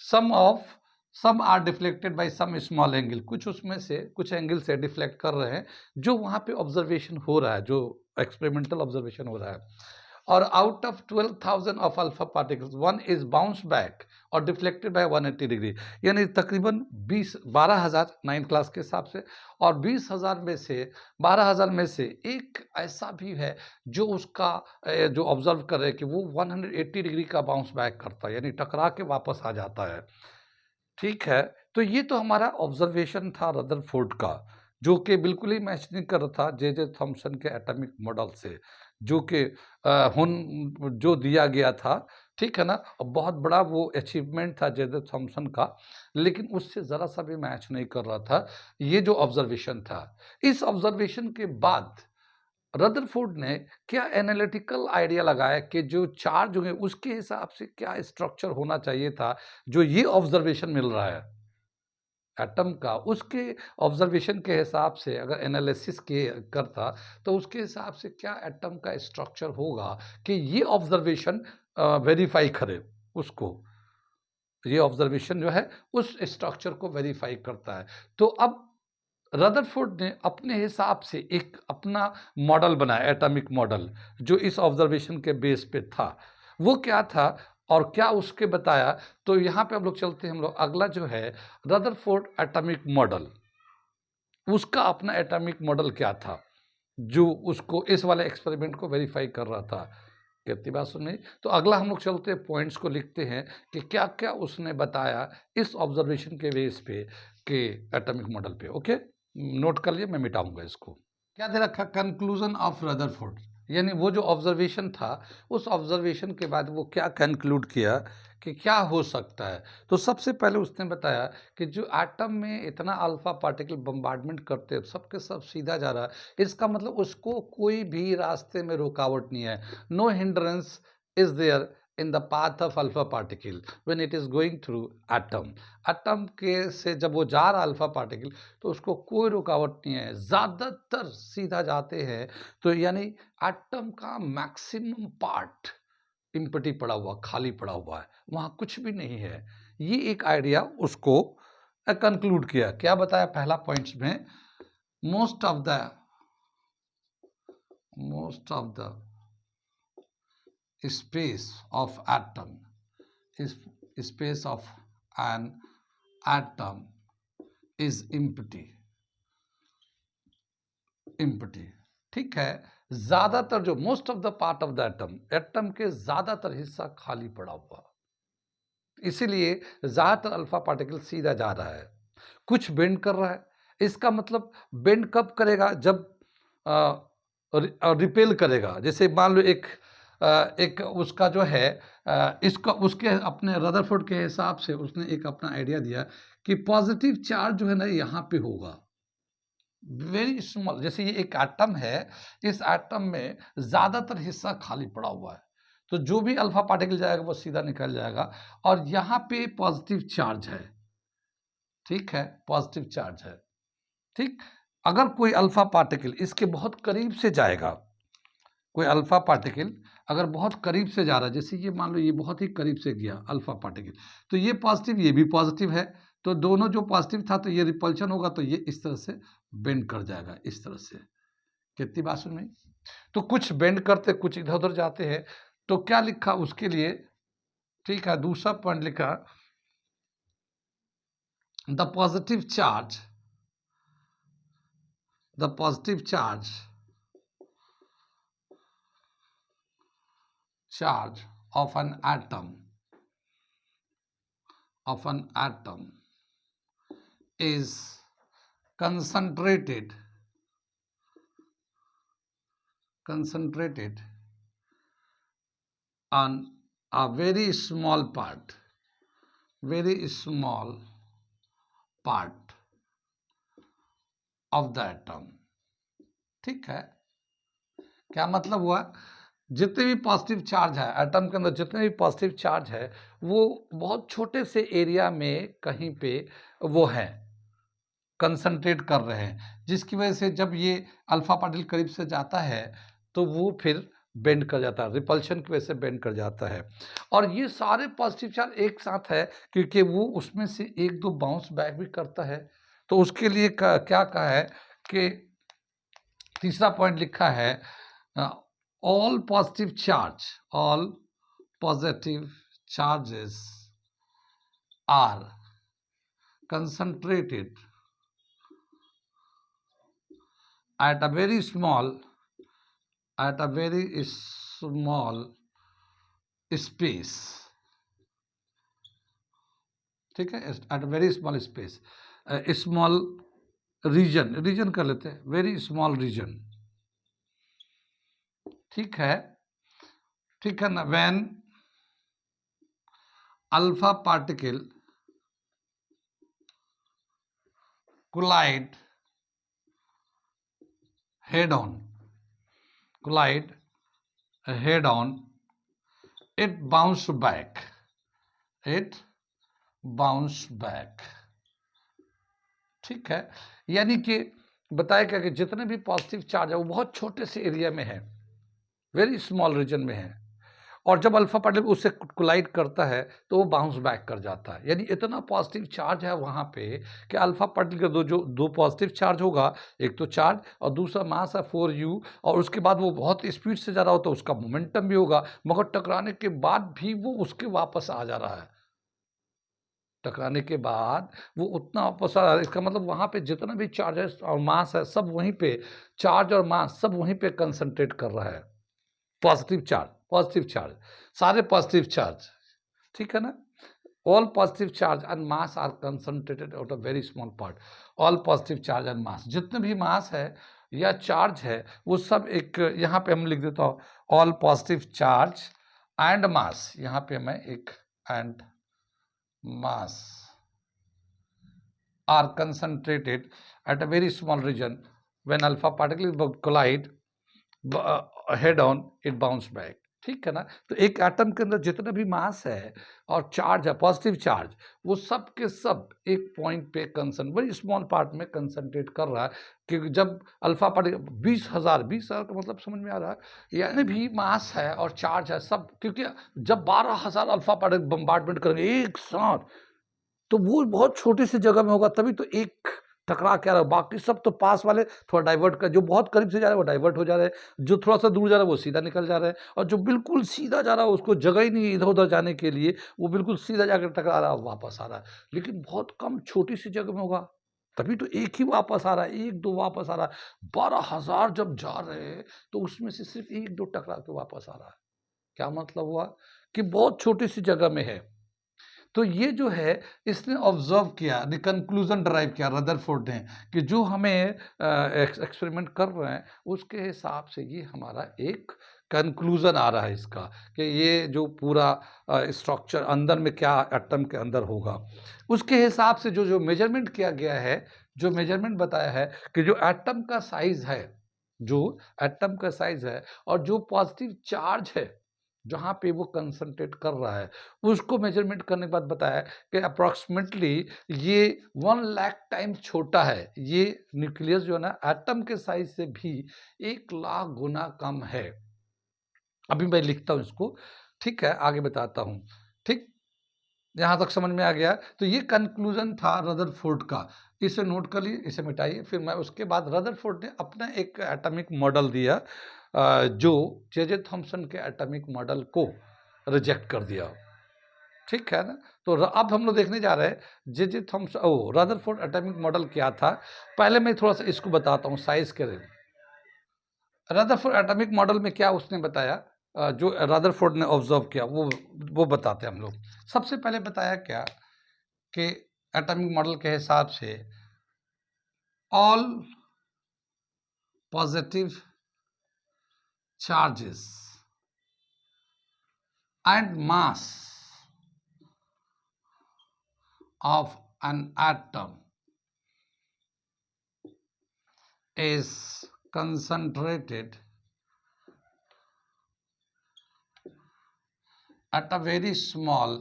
some are deflected by some small angle, कुछ उसमें से कुछ एंगल से डिफ्लेक्ट कर रहे हैं जो वहाँ पे ऑब्जर्वेशन हो रहा है, जो एक्सपेरिमेंटल ऑब्जर्वेशन हो रहा है। और out of 12,000 of alpha particles one is bounce back और डिफ्लेक्टेड बाय 180 डिग्री, यानी तकरीबन 12,000 9th क्लास के हिसाब से, और 20,000 में से 12,000 में से एक ऐसा भी है जो उसका जो ऑब्जर्व कर रहे हैं कि वो 180 डिग्री का बाउंस बैक करता है, यानी टकरा के वापस आ जाता है। ठीक है, तो ये तो हमारा ऑब्जर्वेशन था रदरफोर्ड का, जो कि बिल्कुल ही मैच नहीं कर रहा था जे थॉमसन के एटॉमिक मॉडल से, जो कि जो दिया गया था, ठीक है ना। बहुत बड़ा वो अचीवमेंट था जे थॉमसन का, लेकिन उससे ज़रा सा भी मैच नहीं कर रहा था ये जो ऑब्जर्वेशन था। इस ऑब्जर्वेशन के बाद रदरफोर्ड ने क्या एनालिटिकल आइडिया लगाया कि जो चार्ज होंगे उसके हिसाब से क्या स्ट्रक्चर होना चाहिए था, जो ये ऑब्जर्वेशन मिल रहा है एटम का, उसके ऑब्जर्वेशन के हिसाब से अगर एनालिसिस के करता तो उसके हिसाब से क्या एटम का स्ट्रक्चर होगा कि ये ऑब्जर्वेशन वेरीफाई करे उसको, ये ऑब्जर्वेशन जो है उस स्ट्रक्चर को वेरीफाई करता है। तो अब रदरफोर्ड ने अपने हिसाब से एक अपना मॉडल बनाया, एटॉमिक मॉडल, जो इस ऑब्जर्वेशन के बेस पे था। वो क्या था और क्या उसके बताया, तो यहाँ पे हम लोग चलते हैं, हम लोग अगला जो है रदरफोर्ड एटॉमिक मॉडल, उसका अपना एटॉमिक मॉडल क्या था जो उसको इस वाले एक्सपेरिमेंट को वेरीफाई कर रहा था। कितनी बात सुन में, तो अगला हम लोग चलते हैं, पॉइंट्स को लिखते हैं कि क्या क्या उसने बताया इस ऑब्जर्वेशन के बेस पे के एटॉमिक मॉडल पे। ओके, नोट कर लिए, मैं मिटाऊंगा इसको। क्या दे रखा, कंक्लूजन ऑफ रदरफोर्ड, यानी वो जो ऑब्जर्वेशन था उस ऑब्जर्वेशन के बाद वो क्या कंक्लूड किया कि क्या हो सकता है। तो सबसे पहले उसने बताया कि जो एटम में इतना अल्फा पार्टिकल बम्बार्डमेंट करते हैं, सबके सब सीधा जा रहा है, इसका मतलब उसको कोई भी रास्ते में रुकावट नहीं है। No hindrance is there in the path of alpha particle when it is going through atom. Atom के से जब वो जा रहा अल्फा पार्टिकल तो उसको कोई रुकावट नहीं है, ज़्यादातर सीधा जाते हैं। तो यानी एटम का मैक्सिमम पार्ट इम्पटी पड़ा हुआ, खाली पड़ा हुआ है, वहाँ कुछ भी नहीं है। ये एक आइडिया उसको कंक्लूड किया। क्या बताया पहला पॉइंट्स में, most of the space of atom is space of an atom is empty। ठीक है, ज्यादातर जो most of the part of the atom के ज्यादातर हिस्सा खाली पड़ा हुआ, इसीलिए ज्यादातर अल्फा पार्टिकल सीधा जा रहा है, कुछ बेंड कर रहा है। इसका मतलब बेंड कब करेगा, जब रिपेल करेगा। जैसे मान लो एक उसका जो है इसका उसके अपने रदरफोर्ड के हिसाब से उसने एक अपना आइडिया दिया कि पॉजिटिव चार्ज जो है ना यहाँ पे होगा, वेरी स्मॉल। जैसे ये एक एटम है, इस एटम में ज्यादातर हिस्सा खाली पड़ा हुआ है, तो जो भी अल्फा पार्टिकल जाएगा वो सीधा निकल जाएगा, और यहाँ पे पॉजिटिव चार्ज है। ठीक है, पॉजिटिव चार्ज है। ठीक, अगर कोई अल्फा पार्टिकल इसके बहुत करीब से जाएगा, कोई अल्फा पार्टिकल अगर बहुत करीब से जा रहा है, जैसे ये मान लो ये बहुत ही करीब से गया अल्फा पार्टिकल, तो ये पॉजिटिव, ये भी पॉजिटिव है, तो दोनों जो पॉजिटिव था तो ये रिपल्शन होगा, तो ये इस तरह से बेंड कर जाएगा, इस तरह से। कितनी बात सुन में, तो कुछ बेंड करते, कुछ इधर उधर जाते हैं। तो क्या लिखा उसके लिए, ठीक है, दूसरा पॉइंट लिखा, the positive charge of an atom is concentrated on a very small part of the atom। ठीक है, क्या मतलब हुआ, जितने भी पॉजिटिव चार्ज है एटम के अंदर, जितने भी पॉजिटिव चार्ज है वो बहुत छोटे से एरिया में कहीं पे वो है, कंसंट्रेट कर रहे हैं, जिसकी वजह से जब ये अल्फा पार्टिकल करीब से जाता है तो वो फिर बेंड कर जाता है, रिपल्शन की वजह से बेंड कर जाता है। और ये सारे पॉजिटिव चार्ज एक साथ है क्योंकि वो उसमें से एक दो बाउंस बैक भी करता है। तो उसके लिए क्या कहा है कि तीसरा पॉइंट लिखा है all positive charges are concentrated at a very small space, ठीक है, at a very small space, small region कर लेते हैं, वेरी स्मॉल रीजन, ठीक है ना। When alpha particle collide head on it bounce back, ठीक है। यानी कि बताया क्या कि जितने भी पॉजिटिव चार्ज है वो बहुत छोटे से एरिया में है, वेरी स्मॉल रीजन में है, और जब अल्फा पार्टिकल उससे कोलाइड करता है तो वो बाउंस बैक कर जाता है। यानी इतना पॉजिटिव चार्ज है वहाँ पे कि अल्फा पार्टिकल दो पॉजिटिव चार्ज होगा, एक तो चार्ज और दूसरा मास है 4u, और उसके बाद वो बहुत स्पीड से जा रहा होता है, उसका मोमेंटम भी होगा, मगर टकराने के बाद भी वो उसके वापस आ जा रहा है, टकराने के बाद वो उतना वापस आ रहा है। इसका मतलब वहाँ पे जितना भी चार्जेस और मास है सब वहीं पे, चार्ज और मास सब वहीं पे कंसंट्रेट कर रहा है। पॉजिटिव चार्ज, सारे पॉजिटिव चार्ज, ठीक है ना। All positive charge and mass are concentrated out a very small part. All positive charge and mass, जितने भी मास है या चार्ज है वो सब एक, यहाँ पे हम लिख देता हूँ ऑल पॉजिटिव चार्ज एंड मास, यहाँ पे मैं एक and mass are concentrated at a very small region. When alpha particles collide head on, it bounce back, ठीक है ना। तो एक एटम के अंदर जितना भी मास है और चार्ज है, पॉजिटिव चार्ज, वो सब के सब एक पॉइंट पे वेरी स्मॉल पार्ट में कंसंट्रेट कर रहा है। क्योंकि जब अल्फा पार्टिकल 20,000 का मतलब समझ में आ रहा है, यानी भी मास है और चार्ज है सब, क्योंकि जब 12,000 अल्फा पार्टिकल बम्बार्डमेंट करेंगे एक साथ तो वो बहुत छोटी सी जगह में होगा, तभी तो एक टकरा क्या रहा है, बाकी सब तो पास वाले थोड़ा डाइवर्ट कर, जो बहुत करीब से जा रहे हैं वो डाइवर्ट हो जा रहे हैं, जो थोड़ा सा दूर जा रहा है वो सीधा निकल जा रहे हैं, और जो बिल्कुल सीधा जा रहा है उसको जगह ही नहीं इधर उधर जाने के लिए, वो बिल्कुल सीधा जाकर टकरा रहा है वापस आ रहा है। लेकिन बहुत कम छोटी सी जगह में होगा, तभी तो एक ही वापस आ रहा है, एक दो वापस आ रहा है। 12,000 जब जा रहे हैं तो उसमें से सिर्फ एक दो टकरा के वापस आ रहा है। क्या मतलब हुआ कि बहुत छोटी सी जगह में है। तो ये जो है इसने ऑब्जर्व किया, कंक्लूजन ड्राइव किया रदरफोर्ड ने, कि जो हमें एक्सपेरिमेंट कर रहे हैं उसके हिसाब से ये हमारा एक कंक्लूजन आ रहा है इसका, कि ये जो पूरा स्ट्रक्चर अंदर में क्या एटम के अंदर होगा, उसके हिसाब से जो मेजरमेंट किया गया है, जो मेजरमेंट बताया है कि जो एटम का साइज है, और जो पॉजिटिव चार्ज है जहाँ पे वो कंसंट्रेट कर रहा है, उसको मेजरमेंट करने के बाद बताया कि अप्रॉक्सीमेटली ये 1 लाख टाइम्स छोटा है। ये न्यूक्लियस जो है ना एटम के साइज से भी 1 लाख गुना कम है। अभी मैं लिखता हूँ इसको, ठीक है, आगे बताता हूँ। ठीक, यहाँ तक समझ में आ गया। तो ये कंक्लूजन था रदरफोर्ड का, इसे नोट कर लिए, इसे मिटाइए। फिर मैं उसके बाद रदरफोर्ड ने अपना एक एटॉमिक मॉडल दिया, जो जे थॉम्सन के एटॉमिक मॉडल को रिजेक्ट कर दिया, ठीक है ना। तो अब हम लोग देखने जा रहे हैं J Thomson, Rutherford atomic model क्या था। पहले मैं थोड़ा सा इसको बताता हूँ साइज के। रदरफोर्ड एटॉमिक मॉडल में क्या उसने बताया, जो रदरफोर्ड ने ऑब्जर्व किया वो बताते हैं हम लोग। सबसे पहले बताया क्या कि एटॉमिक मॉडल के हिसाब से all positive charges and mass of an atom is concentrated at a very small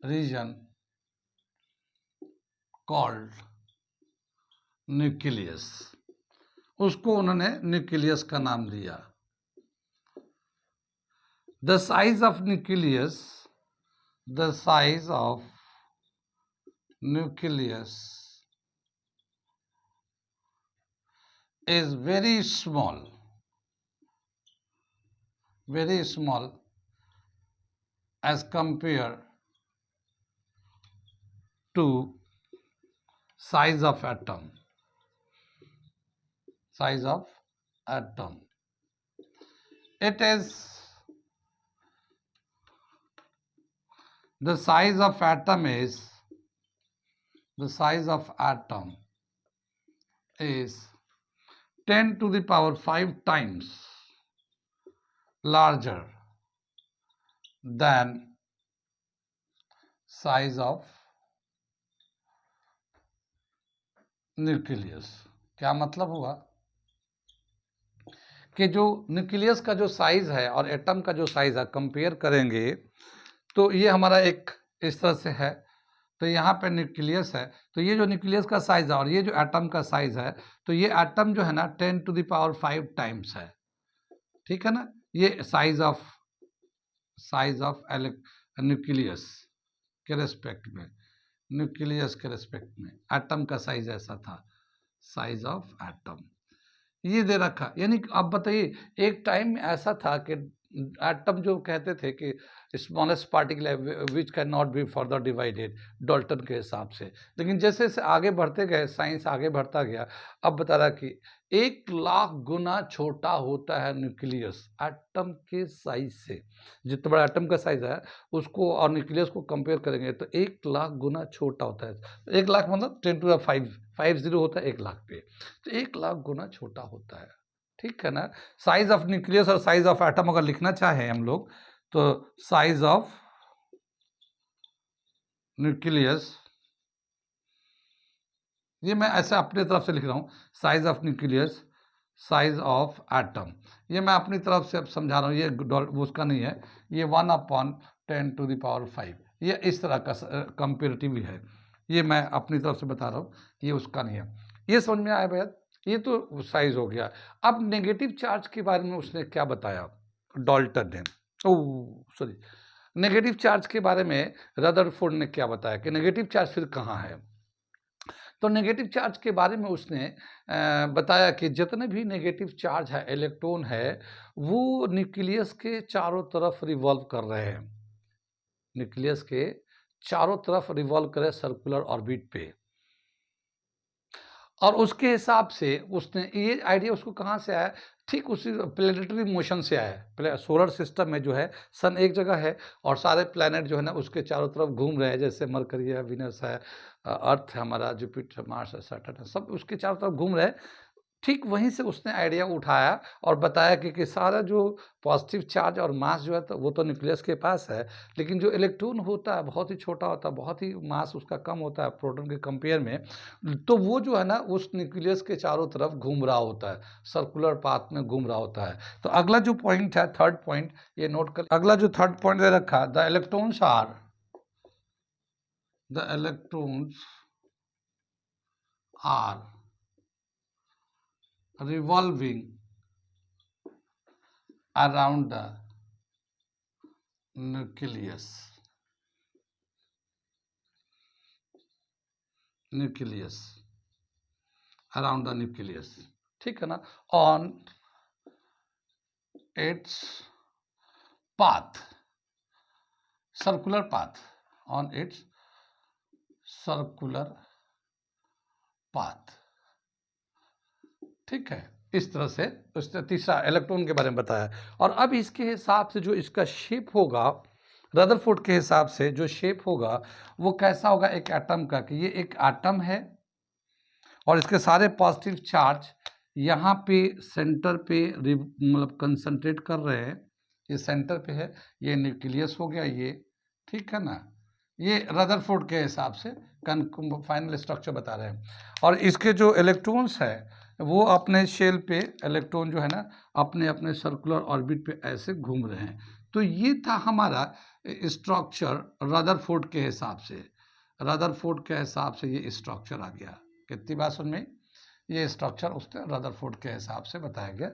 region called nucleus. उसको उन्होंने न्यूक्लियस का नाम दिया। The size of nucleus, the size of nucleus is very small as compared to size of atom. It is the size of atom is 10 to the power 5 times larger than size of nucleus. क्या मतलब हुआ कि जो न्यूक्लियस का जो साइज है और एटम का जो साइज है कंपेयर करेंगे तो ये हमारा एक इस तरह से है, तो यहाँ पे न्यूक्लियस है, तो ये जो न्यूक्लियस का साइज है और ये जो एटम का साइज है, तो ये एटम जो है ना 10 टू द पावर 5 टाइम्स है, ठीक है ना। ये साइज ऑफ न्यूक्लियस के रेस्पेक्ट में, एटम का साइज ऐसा था, साइज ऑफ एटम ये दे रखा। यानी अब बताइए, एक टाइम में ऐसा था कि एटम जो कहते थे कि स्मॉलेस्ट पार्टिकल है which can not be further divided, Dalton के हिसाब से। लेकिन जैसे जैसे आगे बढ़ते गए, साइंस आगे बढ़ता गया, अब बता रहा कि 1,00,000 गुना छोटा होता है न्यूक्लियस एटम के साइज से। जितना बड़ा एटम का साइज है उसको और न्यूक्लियस को कंपेयर करेंगे तो 1,00,000 गुना छोटा होता है। 1,00,000 मतलब 10 टू द 50 होता है 1,00,000 पे, तो 1,00,000 गुना छोटा होता है, ठीक है ना। साइज ऑफ न्यूक्लियस और साइज ऑफ एटम अगर लिखना चाहें हम लोग तो साइज ऑफ न्यूक्लियस, ये मैं ऐसे अपनी तरफ से लिख रहा हूं, size of nucleus, size of atom, ये मैं अपनी तरफ से अब समझा रहा हूं, ये उसका नहीं है, ये 1/10 टू द पावर 5, ये इस तरह का कंपेरेटिव है, ये मैं अपनी तरफ से बता रहा हूं, ये उसका नहीं है। ये समझ में आया भैया, ये तो साइज हो गया। अब नेगेटिव चार्ज के बारे में उसने क्या बताया डाल्टन ने, सॉरी, नेगेटिव चार्ज के बारे में रदरफोर्ड ने क्या बताया कि नेगेटिव चार्ज फिर कहाँ है। तो नेगेटिव चार्ज के बारे में उसने बताया कि जितने भी नेगेटिव चार्ज है, इलेक्ट्रॉन है, वो न्यूक्लियस के चारों तरफ रिवॉल्व कर रहे हैं, न्यूक्लियस के चारों तरफ रिवॉल्व कर रहे सर्कुलर ऑर्बिट पे। और उसके हिसाब से उसने ये आइडिया उसको कहाँ से आया, ठीक उसी प्लेनेटरी मोशन से आया। सोलर सिस्टम में जो है सन एक जगह है और सारे प्लैनेट जो है ना उसके चारों तरफ घूम रहे हैं, जैसे मरकरी है, विनस है, अर्थ है हमारा, जुपिटर, मार्स है, सैटर्न है, सब उसके चारों तरफ घूम रहे हैं। ठीक वहीं से उसने आइडिया उठाया और बताया कि सारा जो पॉजिटिव चार्ज और मास जो है तो वो तो न्यूक्लियस के पास है, लेकिन जो इलेक्ट्रॉन होता है बहुत ही छोटा होता है, बहुत ही मास उसका कम होता है प्रोटॉन के कंपेयर में, तो वो जो है ना उस न्यूक्लियस के चारों तरफ घूम रहा होता है, सर्कुलर पाथ में घूम रहा होता है। तो अगला जो पॉइंट है, थर्ड पॉइंट, ये नोट कर, अगला जो थर्ड पॉइंट दे रखा, the electrons are revolving around the nucleus around the nucleus, ठीक है ना, on its path, circular path, on its circular path, ठीक है। इस तरह से उसने तीसरा इलेक्ट्रॉन के बारे में बताया। और अब इसके हिसाब से जो इसका शेप होगा, रदरफोर्ड के हिसाब से जो शेप होगा वो कैसा होगा एक एटम का, कि ये एक एटम है और इसके सारे पॉजिटिव चार्ज यहाँ पे सेंटर पे मतलब कंसंट्रेट कर रहे हैं, ये सेंटर पे है, ये न्यूक्लियस हो गया ये, ठीक है ना। ये रदरफोर्ड के हिसाब से फाइनल स्ट्रक्चर बता रहे हैं। और इसके जो इलेक्ट्रॉन्स है वो अपने शेल पे, इलेक्ट्रॉन जो है ना अपने अपने सर्कुलर ऑर्बिट पे ऐसे घूम रहे हैं। तो ये था हमारा स्ट्रक्चर रदरफोर्ड के हिसाब से, रदरफोर्ड के हिसाब से ये स्ट्रक्चर आ गया। कितनी बात समझ में, ये स्ट्रक्चर उसने रदरफोर्ड के हिसाब से बताया गया।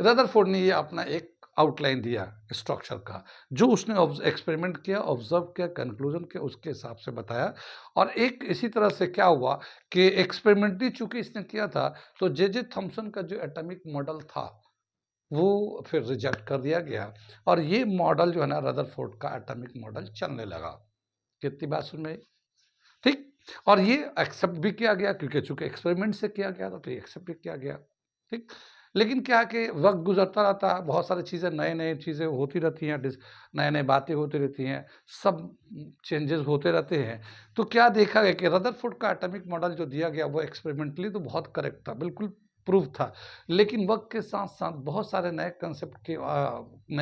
रदरफोर्ड ने ये अपना एक आउटलाइन दिया स्ट्रक्चर का, जो उसने एक्सपेरिमेंट किया, ऑब्जर्व किया, कंक्लूजन किया, उसके हिसाब से बताया। और एक इसी तरह से क्या हुआ कि एक्सपेरिमेंटली चूंकि इसने किया था, तो जे थॉम्सन का जो एटॉमिक मॉडल था वो फिर रिजेक्ट कर दिया गया, और ये मॉडल जो है ना रदरफोर्ड का एटॉमिक मॉडल चलने लगा। कितनी बात सुन में, ठीक। और ये एक्सेप्ट भी किया गया, क्योंकि चूंकि एक्सपेरिमेंट से किया गया था तो ये एक्सेप्ट भी किया गया, ठीक। लेकिन क्या कि वक्त गुजरता रहता है, बहुत सारी चीज़ें, नए नए चीज़ें होती रहती हैं, नए नए बातें होती रहती हैं, सब चेंजेस होते रहते हैं। तो क्या देखा गया कि रदरफोर्ड का एटॉमिक मॉडल जो दिया गया वो एक्सपेरिमेंटली तो बहुत करेक्ट था, बिल्कुल प्रूफ था। लेकिन वक्त के साथ साथ बहुत सारे नए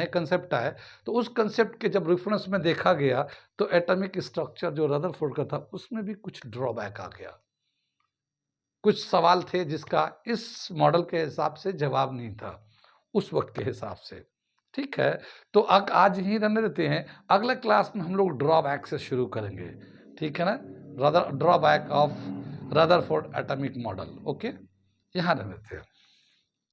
कंसेप्ट आए, तो उस कंसेप्ट के जब रेफरेंस में देखा गया तो एटॉमिक स्ट्रक्चर जो रदरफोर्ड का था उसमें भी कुछ ड्रॉबैक आ गया, कुछ सवाल थे जिसका इस मॉडल के हिसाब से जवाब नहीं था उस वक्त के हिसाब से, ठीक है। तो आज ही रहने देते हैं, अगले क्लास में हम लोग ड्रॉबैक से शुरू करेंगे, ठीक है ना, drawback of Rutherford atomic model. Okay, यहाँ रहने देते हैं।